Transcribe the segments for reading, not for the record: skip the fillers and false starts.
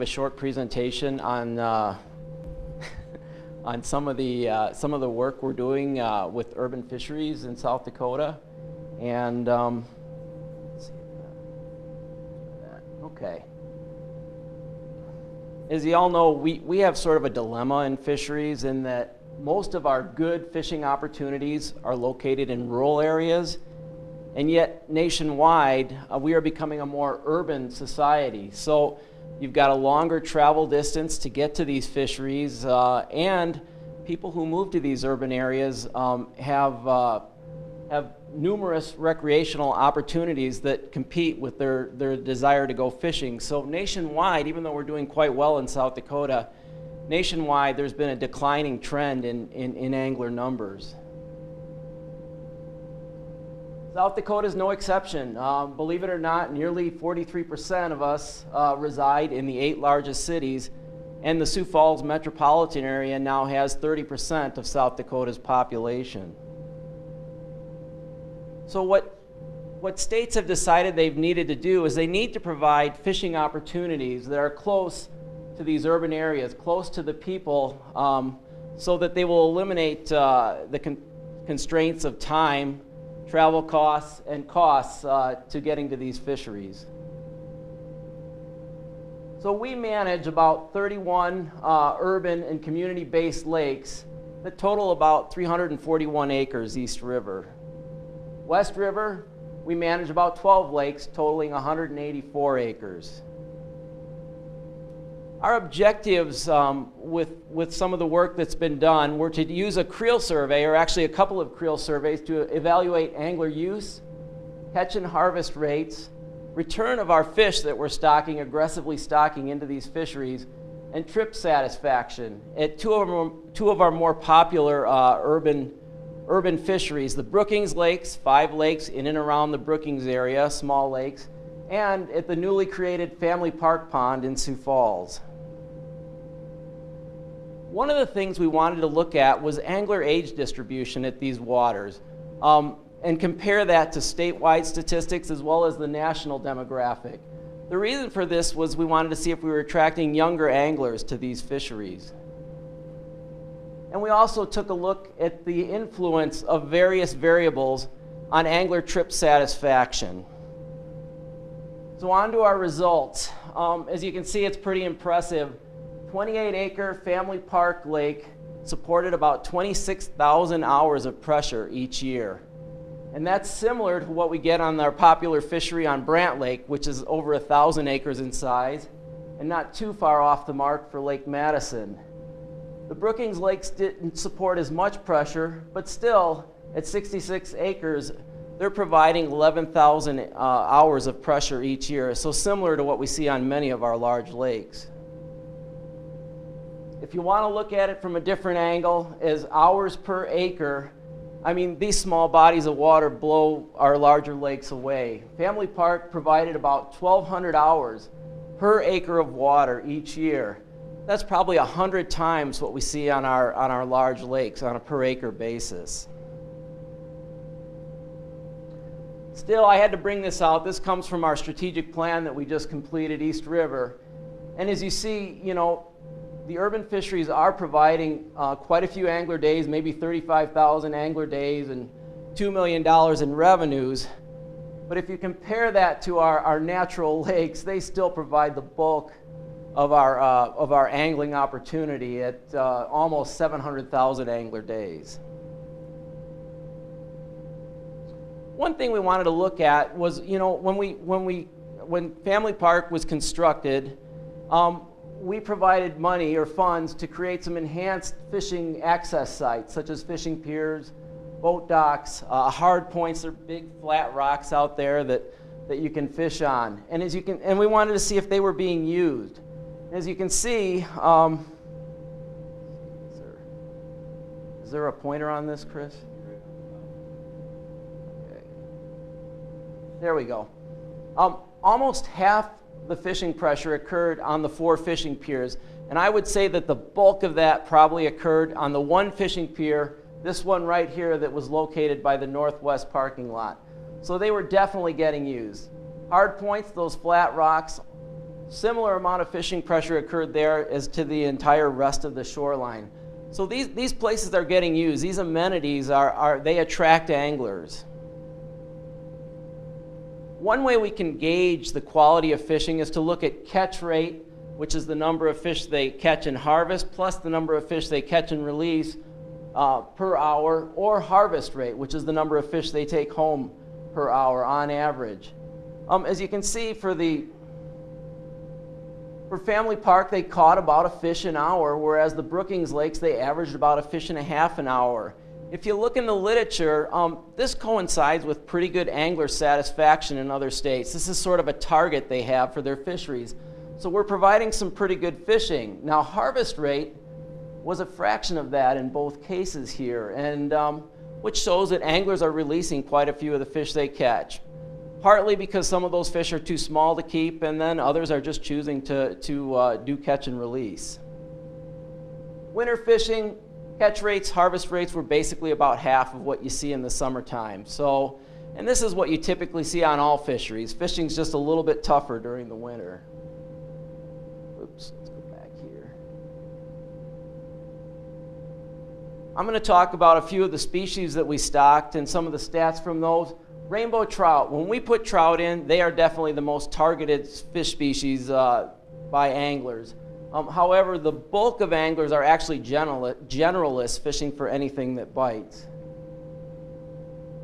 A short presentation on on some of the work we're doing with urban fisheries in South Dakota, and let's see that. Okay. As you all know, we have sort of a dilemma in fisheries in that most of our good fishing opportunities are located in rural areas, and yet nationwide we are becoming a more urban society. So you've got a longer travel distance to get to these fisheries, and people who move to these urban areas have numerous recreational opportunities that compete with their desire to go fishing. So nationwide, even though we're doing quite well in South Dakota, nationwide there's been a declining trend in angler numbers. South Dakota is no exception. Believe it or not, nearly 43% of us reside in the 8 largest cities, and the Sioux Falls metropolitan area now has 30% of South Dakota's population. So what states have decided they've needed to do is they need to provide fishing opportunities that are close to these urban areas, close to the people, so that they will eliminate the constraints of time, travel costs, and costs to getting to these fisheries. So we manage about 31 urban and community-based lakes that total about 341 acres east river. West River, we manage about 12 lakes totaling 184 acres. Our objectives with some of the work that's been done were to use a creel survey, or actually a couple of creel surveys, to evaluate angler use, catch and harvest rates, return of our fish that we're aggressively stocking into these fisheries, and trip satisfaction at two of our more popular urban fisheries, the Brookings Lakes, 5 lakes in and around the Brookings area, small lakes, and at the newly created Family Park Pond in Sioux Falls. One of the things we wanted to look at was angler age distribution at these waters, and compare that to statewide statistics as well as the national demographic. The reason for this was we wanted to see if we were attracting younger anglers to these fisheries. And we also took a look at the influence of various variables on angler trip satisfaction. So on to our results. As you can see, it's pretty impressive. 28-acre Family Park Lake supported about 26,000 hours of pressure each year. And that's similar to what we get on our popular fishery on Brant Lake, which is over 1,000 acres in size, and not too far off the mark for Lake Madison. The Brookings Lakes didn't support as much pressure, but still, at 66 acres, they're providing 11,000 hours of pressure each year, so similar to what we see on many of our large lakes. If you want to look at it from a different angle, as hours per acre, I mean, these small bodies of water blow our larger lakes away. Family Park provided about 1,200 hours per acre of water each year. That's probably 100 times what we see on our large lakes on a per acre basis. Still, I had to bring this out. This comes from our strategic plan that we just completed East River. And as you see, you know, the urban fisheries are providing quite a few angler days, maybe 35,000 angler days and $2 million in revenues. But if you compare that to our natural lakes, they still provide the bulk of our angling opportunity at almost 700,000 angler days. One thing we wanted to look at was, you know, when Family Park was constructed, we provided money or funds to create some enhanced fishing access sites, such as fishing piers, boat docks, hard points. They're big flat rocks out there that you can fish on. And we wanted to see if they were being used. As you can see, is there a pointer on this, Chris? Okay. There we go. Almost half the fishing pressure occurred on the 4 fishing piers, and I would say that the bulk of that probably occurred on the 1 fishing pier, this one right here, that was located by the northwest parking lot. So they were definitely getting used. Hard points, those flat rocks, Similar amount of fishing pressure occurred there as to the entire rest of the shoreline. So these places are getting used. These amenities they attract anglers. One way we can gauge the quality of fishing is to look at catch rate, which is the number of fish they catch and harvest, plus the number of fish they catch and release per hour, or harvest rate, which is the number of fish they take home per hour on average. As you can see, for Family Park, they caught about a fish an hour, whereas the Brookings Lakes, they averaged about a fish and a half an hour. If you look in the literature, this coincides with pretty good angler satisfaction in other states. This is sort of a target they have for their fisheries. So we're providing some pretty good fishing. Now, harvest rate was a fraction of that in both cases here, and which shows that anglers are releasing quite a few of the fish they catch. Partly because some of those fish are too small to keep, and then others are just choosing to do catch and release. Winter fishing, catch rates, harvest rates were basically about half of what you see in the summertime. So, and this is what you typically see on all fisheries. Fishing's just a little bit tougher during the winter. Oops, let's go back here. I'm going to talk about a few of the species that we stocked and some of the stats from those. Rainbow trout, when we put trout in, they are definitely the most targeted fish species by anglers. However, the bulk of anglers are actually generalists fishing for anything that bites.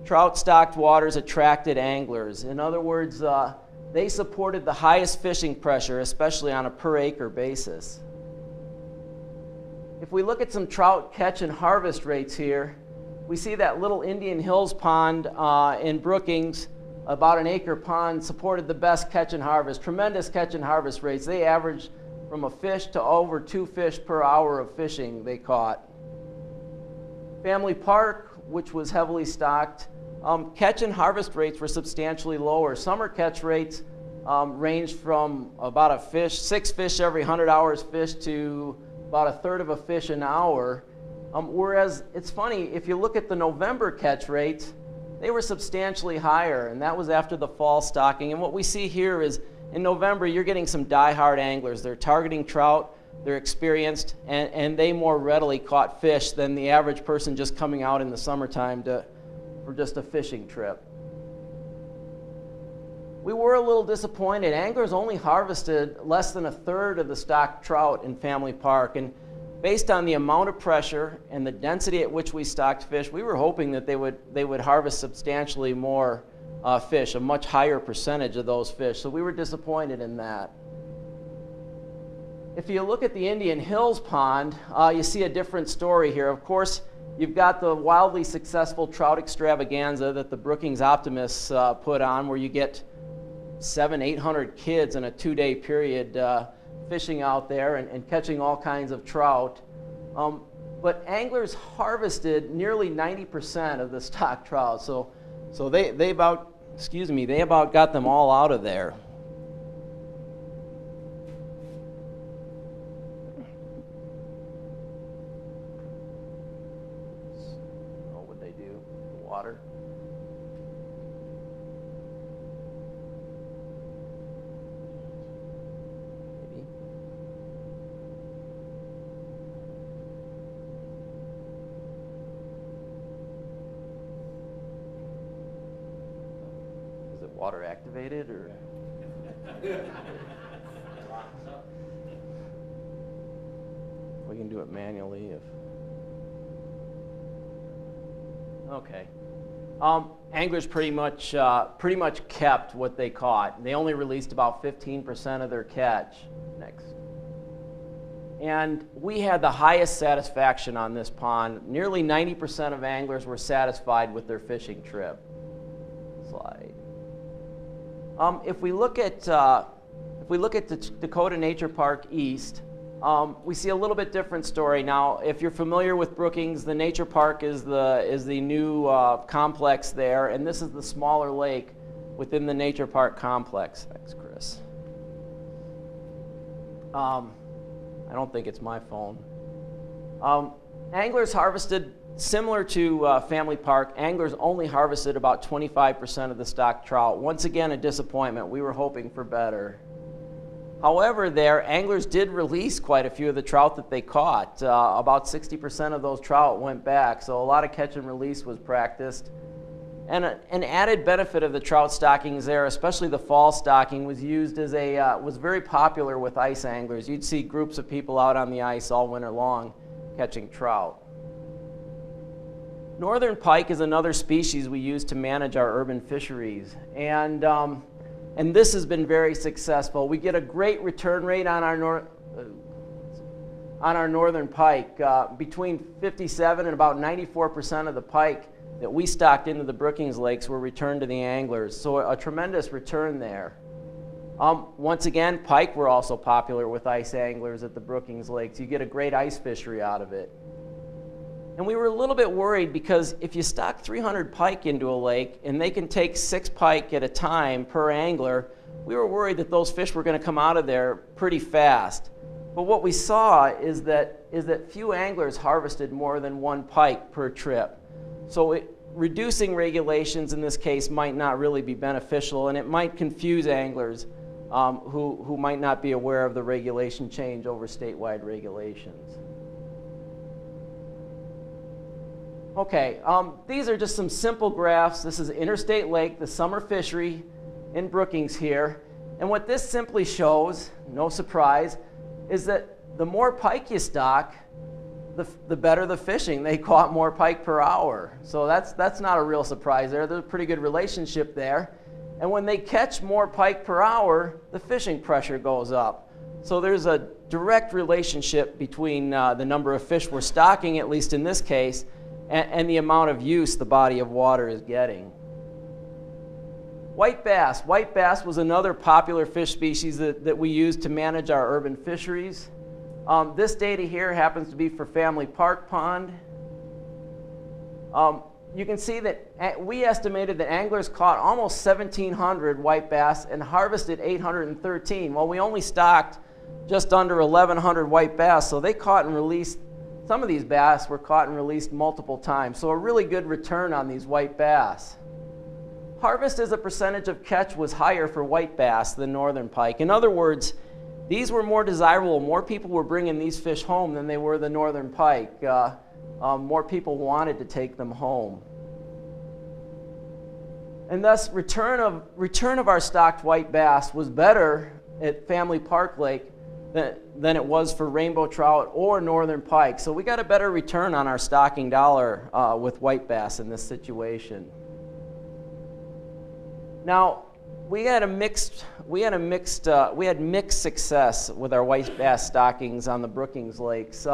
Trout-stocked waters attracted anglers. In other words, they supported the highest fishing pressure, especially on a per-acre basis. If we look at some trout catch and harvest rates here, we see that little Indian Hills pond in Brookings, about an acre pond, supported the best catch and harvest, tremendous catch and harvest rates. They averaged from a fish to over 2 fish per hour of fishing they caught. Family Park, which was heavily stocked, catch and harvest rates were substantially lower. Summer catch rates ranged from about 6 fish every 100 hours fished to about a third of a fish an hour. Whereas it's funny, if you look at the November catch rates, they were substantially higher, and that was after the fall stocking. And what we see here is in November, you're getting some die-hard anglers. They're targeting trout, they're experienced, and they more readily caught fish than the average person just coming out in the summertime for just a fishing trip. We were a little disappointed. Anglers only harvested less than a third of the stocked trout in Family Park, and based on the amount of pressure and the density at which we stocked fish, we were hoping that they would harvest substantially more fish, a much higher percentage of those fish. So we were disappointed in that. If you look at the Indian Hills pond, you see a different story here. Of course, you've got the wildly successful trout extravaganza that the Brookings Optimists put on, where you get 700-800 kids in a 2-day period fishing out there and catching all kinds of trout. But anglers harvested nearly 90% of the stocked trout. So they about got them all out of there. What would they do? The water. Water activated, or we can do it manually if. Okay. Anglers pretty much kept what they caught. They only released about 15% of their catch. Next. And we had the highest satisfaction on this pond. Nearly 90% of anglers were satisfied with their fishing trip. Slide. If we look at the Dakota Nature Park East, we see a little bit different story. Now, if you're familiar with Brookings, the Nature Park is the new complex there, and this is the smaller lake within the Nature Park complex. Thanks, Chris. I don't think it's my phone. Anglers harvested. Similar to Family Park, anglers only harvested about 25% of the stocked trout. Once again, a disappointment. We were hoping for better. However, there, anglers did release quite a few of the trout that they caught. About 60% of those trout went back, so a lot of catch and release was practiced. And an added benefit of the trout stockings there, especially the fall stocking, was used as was very popular with ice anglers. You'd see groups of people out on the ice all winter long catching trout. Northern pike is another species we use to manage our urban fisheries, and this has been very successful. We get a great return rate on our northern pike. Between 57 and about 94% of the pike that we stocked into the Brookings Lakes were returned to the anglers, so a tremendous return there. Once again, pike were also popular with ice anglers at the Brookings Lakes. You get a great ice fishery out of it. And we were a little bit worried because if you stock 300 pike into a lake and they can take 6 pike at a time per angler, we were worried that those fish were going to come out of there pretty fast. But what we saw is that few anglers harvested more than 1 pike per trip. So reducing regulations in this case might not really be beneficial, and it might confuse anglers who might not be aware of the regulation change over statewide regulations. Okay, these are just some simple graphs. This is Interstate Lake, the summer fishery in Brookings here. And what this simply shows, no surprise, is that the more pike you stock, the better the fishing. They caught more pike per hour. So that's not a real surprise there. There's a pretty good relationship there. And when they catch more pike per hour, the fishing pressure goes up. So there's a direct relationship between the number of fish we're stocking, at least in this case, and the amount of use the body of water is getting. White bass. White bass was another popular fish species that we use to manage our urban fisheries. This data here happens to be for Family Park Pond. You can see that we estimated that anglers caught almost 1,700 white bass and harvested 813. Well, we only stocked just under 1,100 white bass, so they caught and released, some of these bass were caught and released multiple times, so a really good return on these white bass. Harvest as a percentage of catch was higher for white bass than northern pike. In other words, these were more desirable. More people were bringing these fish home than they were the northern pike. More people wanted to take them home. And thus, return of our stocked white bass was better at Family Park Lake than it was for rainbow trout or northern pike. So we got a better return on our stocking dollar with white bass in this situation. Now, we had mixed success with our white bass stockings on the Brookings Lakes.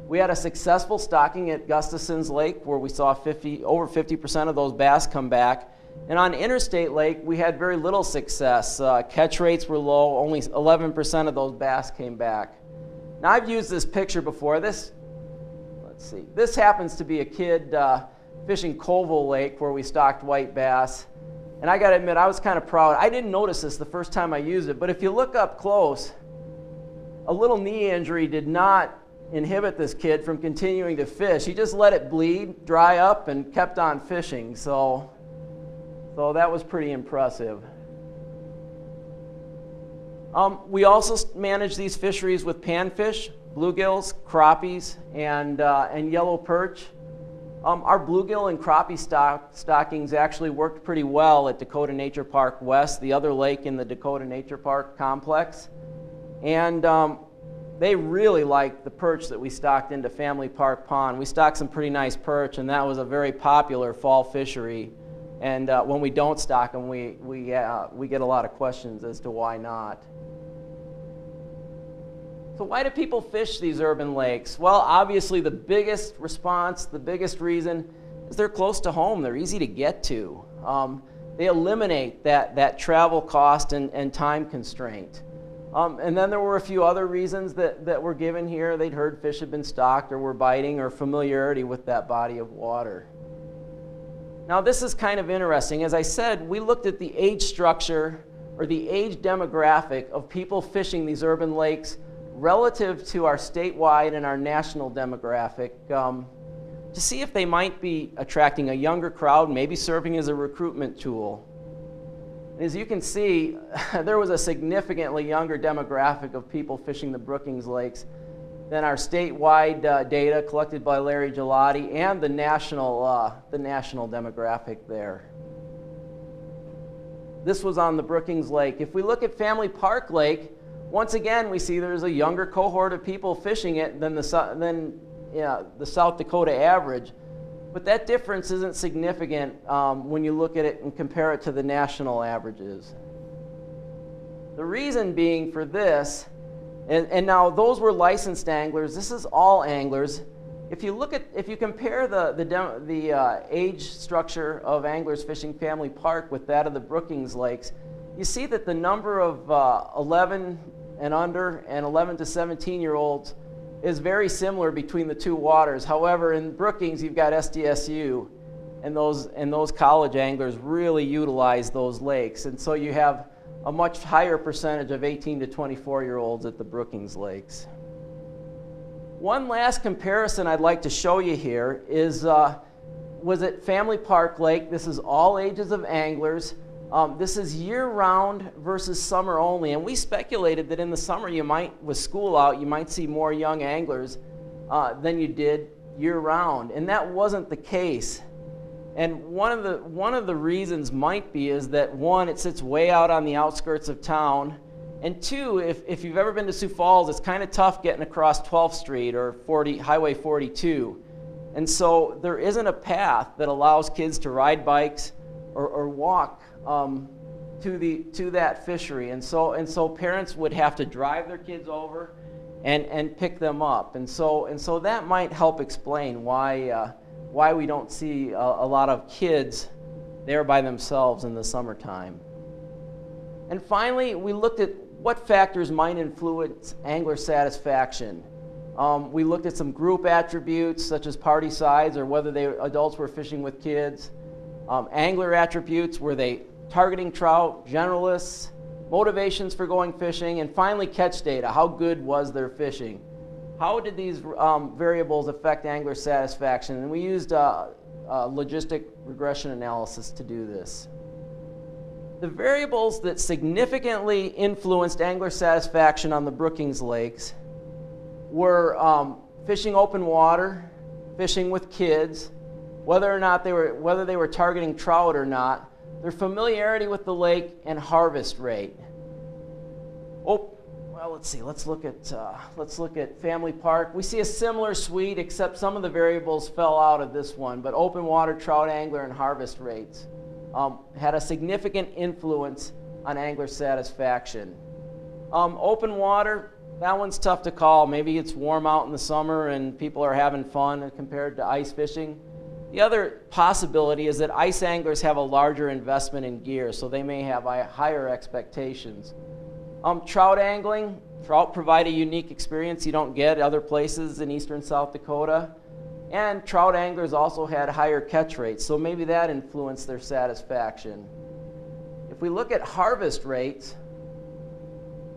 We had a successful stocking at Gustafson's Lake where we saw over 50% of those bass come back. And on Interstate Lake, we had very little success. Catch rates were low. Only 11% of those bass came back. Now, I've used this picture before. This happens to be a kid fishing Colville Lake where we stocked white bass. And I got to admit, I was kind of proud. I didn't notice this the first time I used it, but if you look up close, a little knee injury did not inhibit this kid from continuing to fish. He just let it bleed, dry up, and kept on fishing. So that was pretty impressive. We also manage these fisheries with panfish, bluegills, crappies, and yellow perch. Our bluegill and crappie stockings actually worked pretty well at Dakota Nature Park West, the other lake in the Dakota Nature Park complex. And they really liked the perch that we stocked into Family Park Pond. We stocked some pretty nice perch, and that was a very popular fall fishery. And when we don't stock them, we get a lot of questions as to why not. So why do people fish these urban lakes? Well, obviously the biggest response, the biggest reason is they're close to home. They're easy to get to. They eliminate that travel cost and time constraint. And then there were a few other reasons that were given here. They'd heard fish had been stocked or were biting, or familiarity with that body of water. Now this is kind of interesting. As I said, we looked at the age structure or the age demographic of people fishing these urban lakes relative to our statewide and our national demographic to see if they might be attracting a younger crowd, maybe serving as a recruitment tool. And as you can see, there was a significantly younger demographic of people fishing the Brookings Lakes than our statewide data collected by Larry Gelati and the national demographic there. This was on the Brookings Lake. If we look at Family Park Lake, once again we see there's a younger cohort of people fishing it than the South Dakota average. But that difference isn't significant when you look at it and compare it to the national averages. The reason being for this, and now those were licensed anglers, this is all anglers. If you compare the age structure of anglers fishing Family Park with that of the Brookings Lakes, you see that the number of 11 and under and 11 to 17-year-olds is very similar between the two waters. However, in Brookings, you've got SDSU, and those college anglers really utilize those lakes. And so you have a much higher percentage of 18 to 24-year-olds at the Brookings Lakes. One last comparison I'd like to show you here is, was at Family Park Lake. This is all ages of anglers. This is year-round versus summer only, and we speculated that in the summer with school out, you might see more young anglers than you did year-round, and that wasn't the case. And one of the reasons might be is that one, it sits way out on the outskirts of town, and two, if you've ever been to Sioux Falls, it's kind of tough getting across 12th Street or Highway 42, and so there isn't a path that allows kids to ride bikes or walk to that fishery, and so parents would have to drive their kids over and pick them up, and so that might help explain why we don't see a lot of kids there by themselves in the summertime. And finally, we looked at what factors might influence angler satisfaction. We looked at some group attributes such as party size or whether adults were fishing with kids. Angler attributes, were they targeting trout, generalists, motivations for going fishing, and finally catch data. How good was their fishing? How did these variables affect angler satisfaction? And we used logistic regression analysis to do this. The variables that significantly influenced angler satisfaction on the Brookings Lakes were fishing open water, fishing with kids, whether they were targeting trout or not, their familiarity with the lake, and harvest rate. Oh, well, let's see. Let's look at Family Park. We see a similar suite, except some of the variables fell out of this one. But open water, trout angler, and harvest rates had a significant influence on angler satisfaction. Open water, that one's tough to call. Maybe it's warm out in the summer and people are having fun compared to ice fishing. The other possibility is that ice anglers have a larger investment in gear, so they may have higher expectations. Trout angling, trout provide a unique experience you don't get other places in eastern South Dakota. And trout anglers also had higher catch rates, so maybe that influenced their satisfaction. If we look at harvest rates,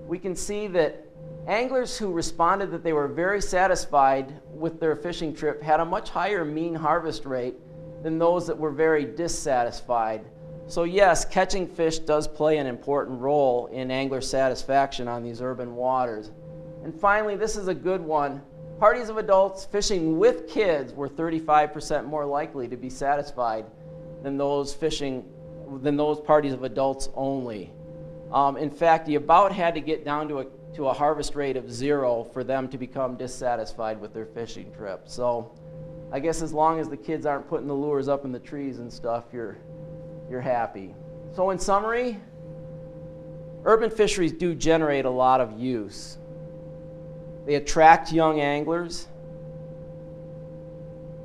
we can see that anglers who responded that they were very satisfied with their fishing trip had a much higher mean harvest rate than those that were very dissatisfied. So yes, catching fish does play an important role in angler satisfaction on these urban waters. And finally, this is a good one. Parties of adults fishing with kids were 35% more likely to be satisfied than those parties of adults only. In fact, you about had to get down to a harvest rate of 0 for them to become dissatisfied with their fishing trip. So I guess as long as the kids aren't putting the lures up in the trees and stuff, you're happy. So in summary, urban fisheries do generate a lot of use. They attract young anglers.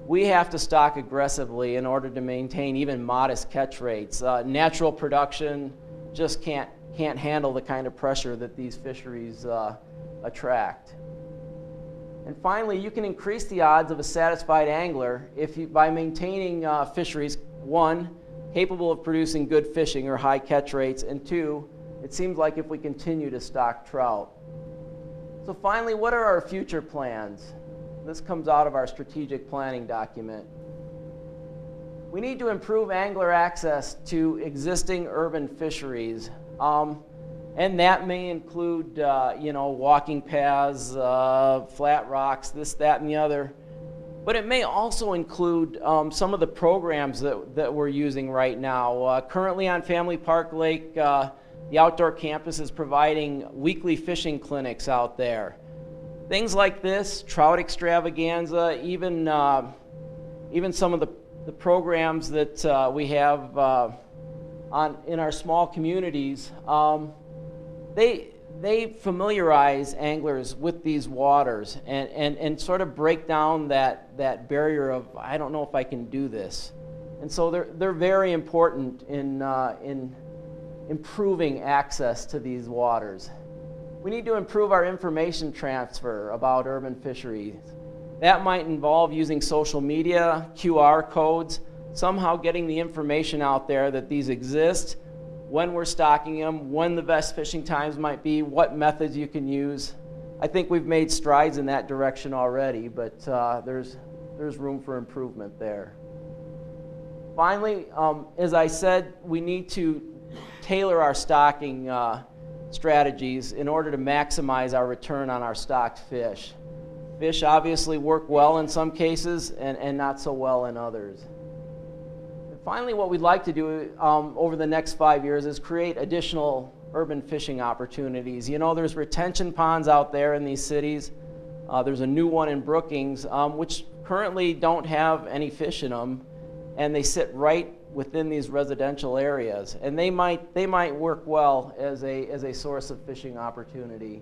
We have to stock aggressively in order to maintain even modest catch rates. Natural production just can't handle the kind of pressure that these fisheries attract. And finally, you can increase the odds of a satisfied angler by maintaining fisheries, one, capable of producing good fishing or high catch rates, and two, it seems like if we continue to stock trout. So finally, what are our future plans? This comes out of our strategic planning document. We need to improve angler access to existing urban fisheries. And that may include, walking paths, flat rocks, this, that, and the other. But it may also include some of the programs that we're using right now. Currently on Family Park Lake, the outdoor campus is providing weekly fishing clinics out there. Things like this, trout extravaganza, even some of the programs that we have in our small communities, they familiarize anglers with these waters and sort of break down that barrier of, I don't know if I can do this. And so they're very important in improving access to these waters. We need to improve our information transfer about urban fisheries. That might involve using social media, QR codes, somehow getting the information out there that these exist, when we're stocking them, when the best fishing times might be, what methods you can use. I think we've made strides in that direction already, but there's room for improvement there. Finally, as I said, we need to tailor our stocking strategies in order to maximize our return on our stocked fish. Fish obviously work well in some cases and not so well in others. And finally, what we'd like to do over the next 5 years is create additional urban fishing opportunities. You know, there's retention ponds out there in these cities. There's a new one in Brookings, which currently don't have any fish in them, and they sit right within these residential areas, and they might work well as a source of fishing opportunity.